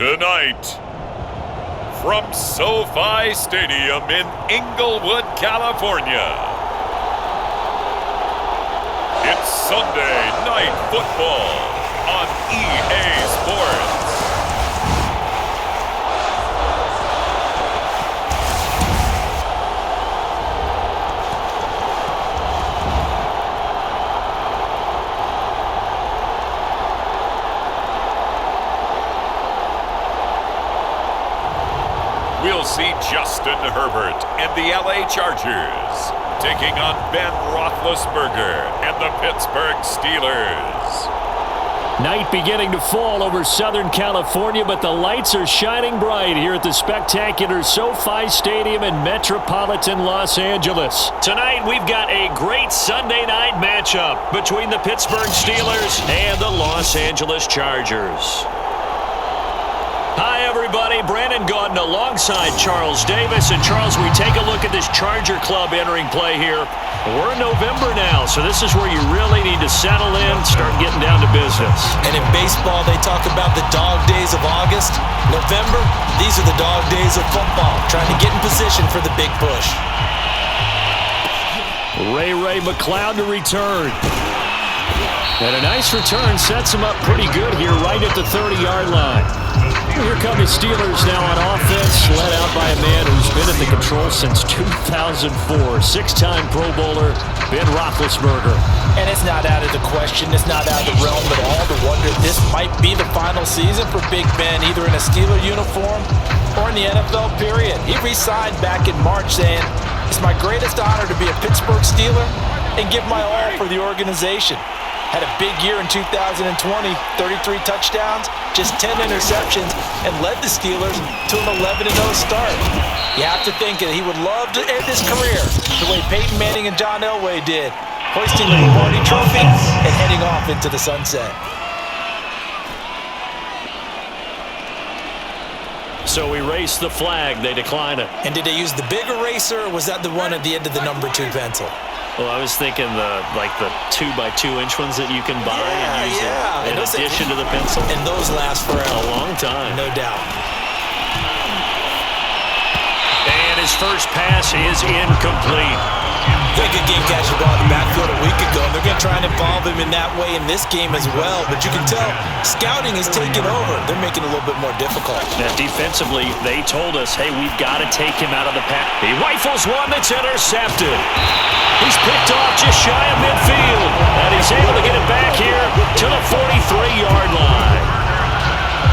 Tonight, from SoFi Stadium in Inglewood, California, it's Sunday Night Football on EA Sports. We'll see Justin Herbert and the LA Chargers taking on Ben Roethlisberger and the Pittsburgh Steelers. Night beginning to fall over Southern California, but the lights are shining bright here at the spectacular SoFi Stadium in metropolitan Los Angeles. Tonight, we've got a great Sunday night matchup between the Pittsburgh Steelers and the Los Angeles Chargers. Hi, everybody. Brandon Gaudin alongside Charles Davis. And, Charles, we take a look at this Charger club entering play here. We're in November now, so this is where you really need to settle in, start getting down to business. And in baseball, they talk about the dog days of August. November, these are the dog days of football, trying to get in position for the big push. Ray McLeod to return. And a nice return sets him up pretty good here right at the 30-yard line. Here come the Steelers now on offense, led out by a man who's been at the control since 2004. Six-time Pro Bowler, Ben Roethlisberger. And it's not out of the question, it's not out of the realm at all to wonder this might be the final season for Big Ben, either in a Steeler uniform or in the NFL period. He re-signed back in March saying, "It's my greatest honor to be a Pittsburgh Steeler and give my all for the organization." Had a big year in 2020, 33 touchdowns, just 10 interceptions, and led the Steelers to an 11-0 start. You have to think that he would love to end his career the way Peyton Manning and John Elway did, hoisting the Lombardi Trophy and heading off into the sunset. So we race the flag, they decline it. And did they use the big eraser, or was that the one at the end of the number 2 pencil? Well, I was thinking the 2x2-inch ones that you can buy and use in addition to the pencil. And those last forever. A long time. No doubt. And his first pass is incomplete. He had a good game catching the ball in the backfield a week ago, and they're going to try and involve him in that way in this game as well. But you can tell scouting is taking over. They're making it a little bit more difficult. Now, defensively, they told us, hey, we've got to take him out of the pack. He rifles one that's intercepted. He's picked off just shy of midfield, and he's able to get it back here to the 43-yard line.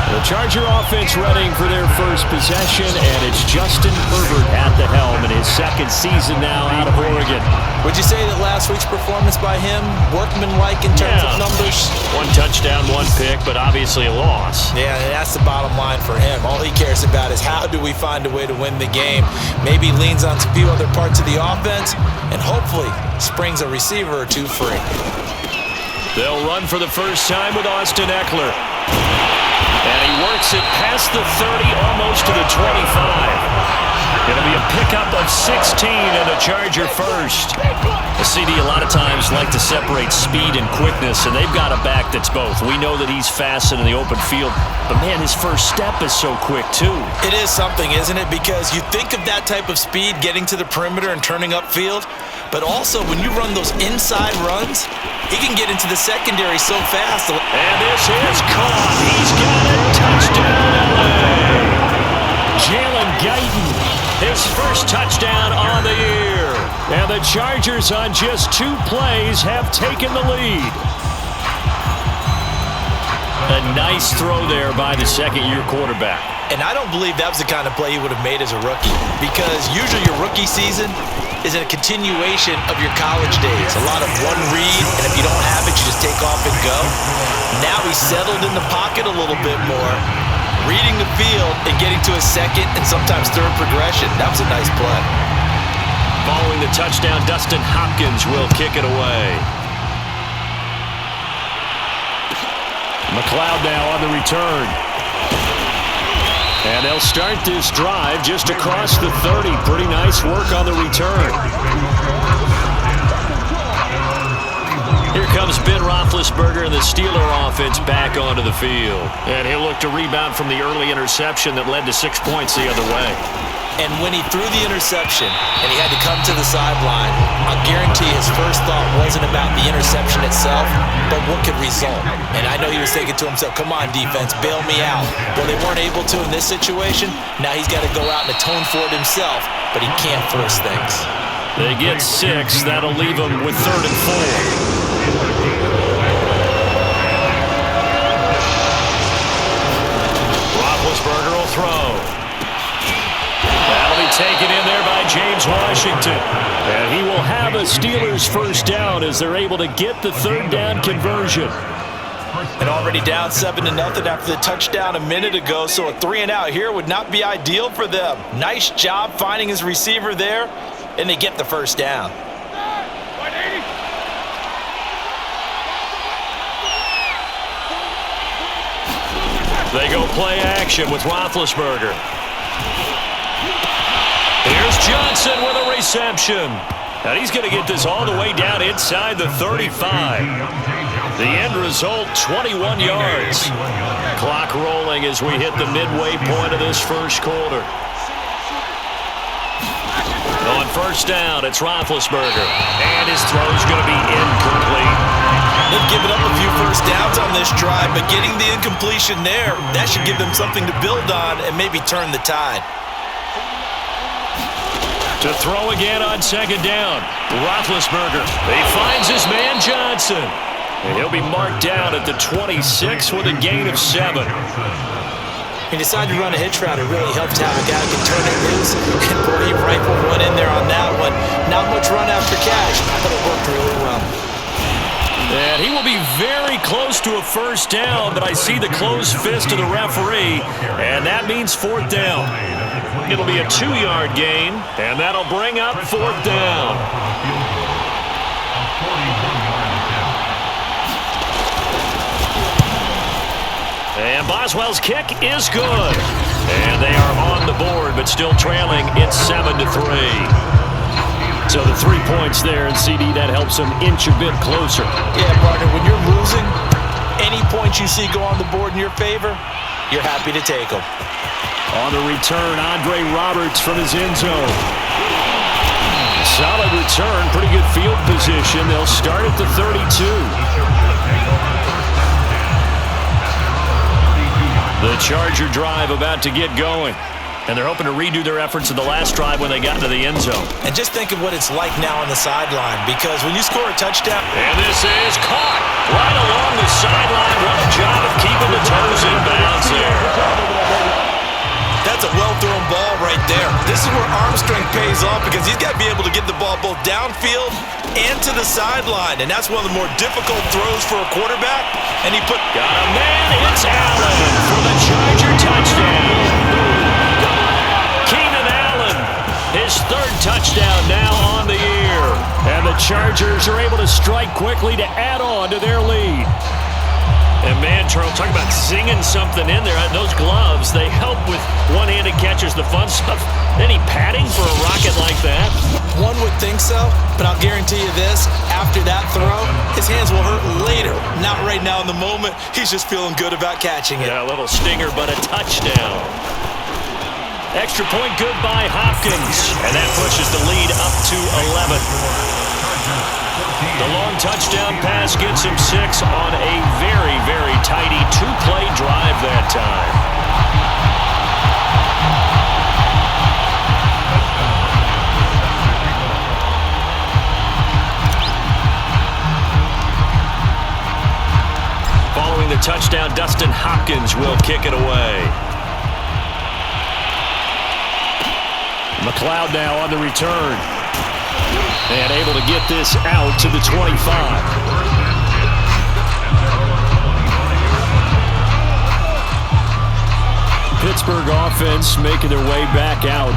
The Charger offense running for their first possession, and it's Justin Herbert at the helm in his second season now out of Oregon. Would you say that last week's performance by him, workmanlike in terms of numbers? 1 touchdown, 1 pick, but obviously a loss. Yeah, that's the bottom line for him. All he cares about is how do we find a way to win the game. Maybe leans on a few other parts of the offense, and hopefully springs a receiver or two free. They'll run for the first time with Austin Eckler. And he works it past the 30, almost to the 25. It'll be a pickup of 16 and a Charger first. The CD a lot of times like to separate speed and quickness, and they've got a back that's both. We know that he's fast in the open field, but man, his first step is so quick too. It is something, isn't it? Because you think of that type of speed getting to the perimeter and turning upfield, but also when you run those inside runs, he can get into the secondary so fast. And this is caught. He's got it. Touchdown, LA. Jalen Guyton, his first touchdown on the year. And the Chargers on just 2 plays have taken the lead. A nice throw there by the second-year quarterback. And I don't believe that was the kind of play he would have made as a rookie, because usually your rookie season is a continuation of your college days. A lot of one read, and if you don't have it, you just take off and go. Now he's settled in the pocket a little bit more, reading the field and getting to a second and sometimes third progression. That was a nice play. Following the touchdown, Dustin Hopkins will kick it away. McLeod now on the return. And they'll start this drive just across the 30. Pretty nice work on the return. Here comes Ben Roethlisberger and the Steeler offense back onto the field. And he'll look to rebound from the early interception that led to 6 points the other way. And when he threw the interception and he had to come to the sideline, I guarantee his first thought wasn't about the interception itself, but what could result. And I know he was thinking to himself, come on, defense, bail me out. Well, they weren't able to in this situation. Now he's got to go out and atone for it himself, but he can't force things. They get 6. That'll leave them with 3rd and 4. Roethlisberger will throw. That'll be taken in there by James Washington. And he will have a Steelers first down as they're able to get the 3rd down conversion. And already down 7-0 after the touchdown a minute ago, so a 3-and-out here would not be ideal for them. Nice job finding his receiver there, and they get the first down. They go play action with Roethlisberger. Here's Johnson with a reception. And he's going to get this all the way down inside the 35. The end result, 21 yards. Clock rolling as we hit the midway point of this first quarter. On first down, it's Roethlisberger. And his throw's going to be incomplete. They've given up a few first downs on this drive, but getting the incompletion there, that should give them something to build on and maybe turn the tide. To throw again on second down. Roethlisberger. He finds his man Johnson. And he'll be marked down at the 26 with a gain of 7. He decided to run a hitch route. It really helped to have a guy who can turn it loose. And boy, he rifled one in there on that one. Not much run after catch, but it worked really well. And he will be very close to a first down, but I see the closed fist of the referee, and that means 4th down. It'll be a 2-yard gain, and that'll bring up 4th down. And Boswell's kick is good. And they are on the board, but still trailing. It's 7-3. So the 3 points there, and CD, that helps them inch a bit closer. Yeah, partner, when you're losing, any points you see go on the board in your favor, you're happy to take them. On the return, Andre Roberts from his end zone. Solid return, pretty good field position. They'll start at the 32. The Charger drive about to get going. And they're hoping to redo their efforts in the last drive when they got into the end zone. And just think of what it's like now on the sideline, because when you score a touchdown... And this is caught right along the sideline. What a job of keeping the toes in bounds there. That's a well-thrown ball right there. This is where arm strength pays off, because he's got to be able to get the ball both downfield and to the sideline. And that's one of the more difficult throws for a quarterback. And he put... Got a man. It's Allen for the Charger touchdown. His 3rd touchdown now on the year. And the Chargers are able to strike quickly to add on to their lead. And man, Charles, talking about zinging something in there. Those gloves, they help with one-handed catches, the fun stuff. Any padding for a rocket like that? One would think so, but I'll guarantee you this. After that throw, his hands will hurt later. Not right now in the moment. He's just feeling good about catching it. Yeah, a little stinger, but a touchdown. Extra point good by Hopkins. And that pushes the lead up to 11. The long touchdown pass gets him 6 on a very, very tidy 2-play drive that time. Following the touchdown, Dustin Hopkins will kick it away. McLeod now on the return. And able to get this out to the 25. Pittsburgh offense making their way back out.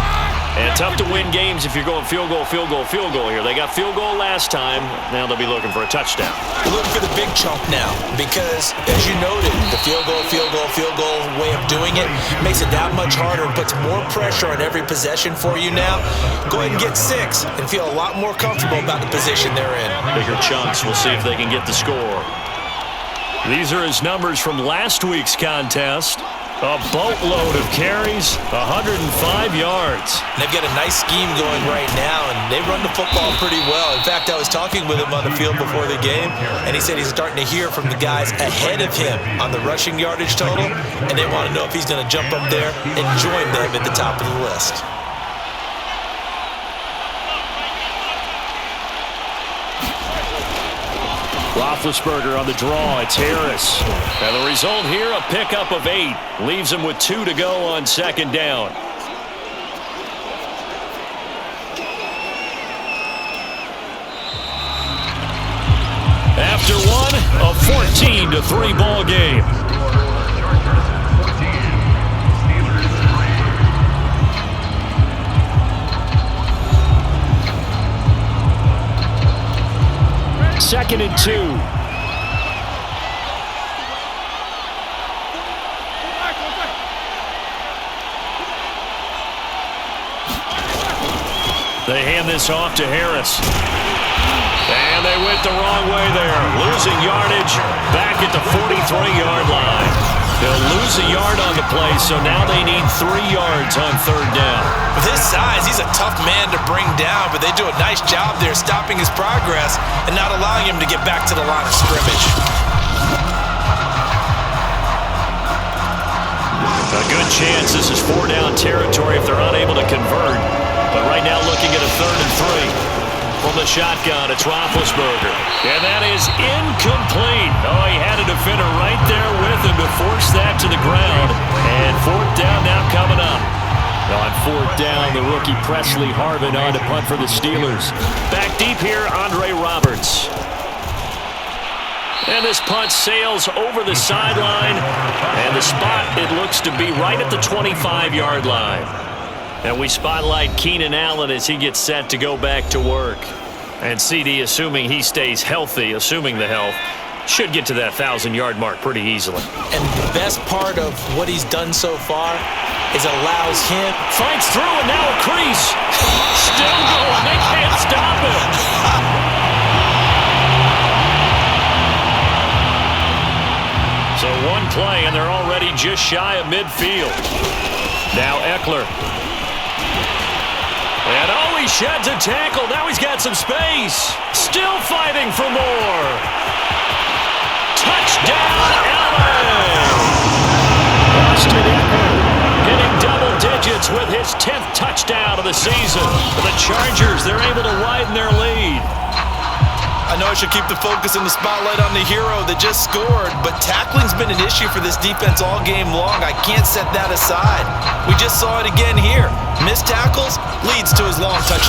And tough to win games if you're going field goal, field goal, field goal here. They got field goal last time. Now they'll be looking for a touchdown. We're looking for the big chunk now because, as you noted, the field goal way of doing it makes it that much harder and puts more pressure on every possession for you now. Go ahead and get 6 and feel a lot more comfortable about the position they're in. Bigger chunks. We'll see if they can get the score. These are his numbers from last week's contest. A boatload of carries, 105 yards. They've got a nice scheme going right now, and they run the football pretty well. In fact, I was talking with him on the field before the game, and he said he's starting to hear from the guys ahead of him on the rushing yardage total, and they want to know if he's going to jump up there and join them at the top of the list. Roethlisberger on the draw. It's Harris. And the result here, a pickup of 8. Leaves him with 2 to go on second down. After one, a 14-3 ball game. Second and 2. They hand this off to Harris. And they went the wrong way there. Losing yardage back at the 43-yard line. They'll lose a yard on the play, so now they need 3 yards on third down. With his size, he's a tough man to bring down, but they do a nice job there stopping his progress and not allowing him to get back to the line of scrimmage. A good chance this is 4-down territory if they're unable to convert. But right now looking at a 3rd and 3. From the shotgun, it's Roethlisberger. And that is incomplete. Oh, he had a defender right there with him to force that to the ground. And 4th down now coming up. On 4th down, the rookie Presley Harvin on to punt for the Steelers. Back deep here, Andre Roberts. And this punt sails over the sideline. And the spot, it looks to be right at the 25-yard line. And we spotlight Keenan Allen as he gets set to go back to work. And CD, assuming he stays healthy, assuming the health, should get to that 1,000-yard mark pretty easily. And the best part of what he's done so far is allows him... Fights through and now a crease. Still going. They can't stop him. So one play and they're already just shy of midfield. Now Eckler. And oh, he sheds a tackle. Now he's got some space. Still fighting for more. Touchdown, Allen! Austin Eckler getting double digits with his 10th touchdown of the season. For the Chargers, they're able to widen their lead. I know I should keep the focus and the spotlight on the hero that just scored, but tackling's been an issue for this defense all game long. I can't set that aside. We just saw it again here. Missed tackles leads to his long touchdown.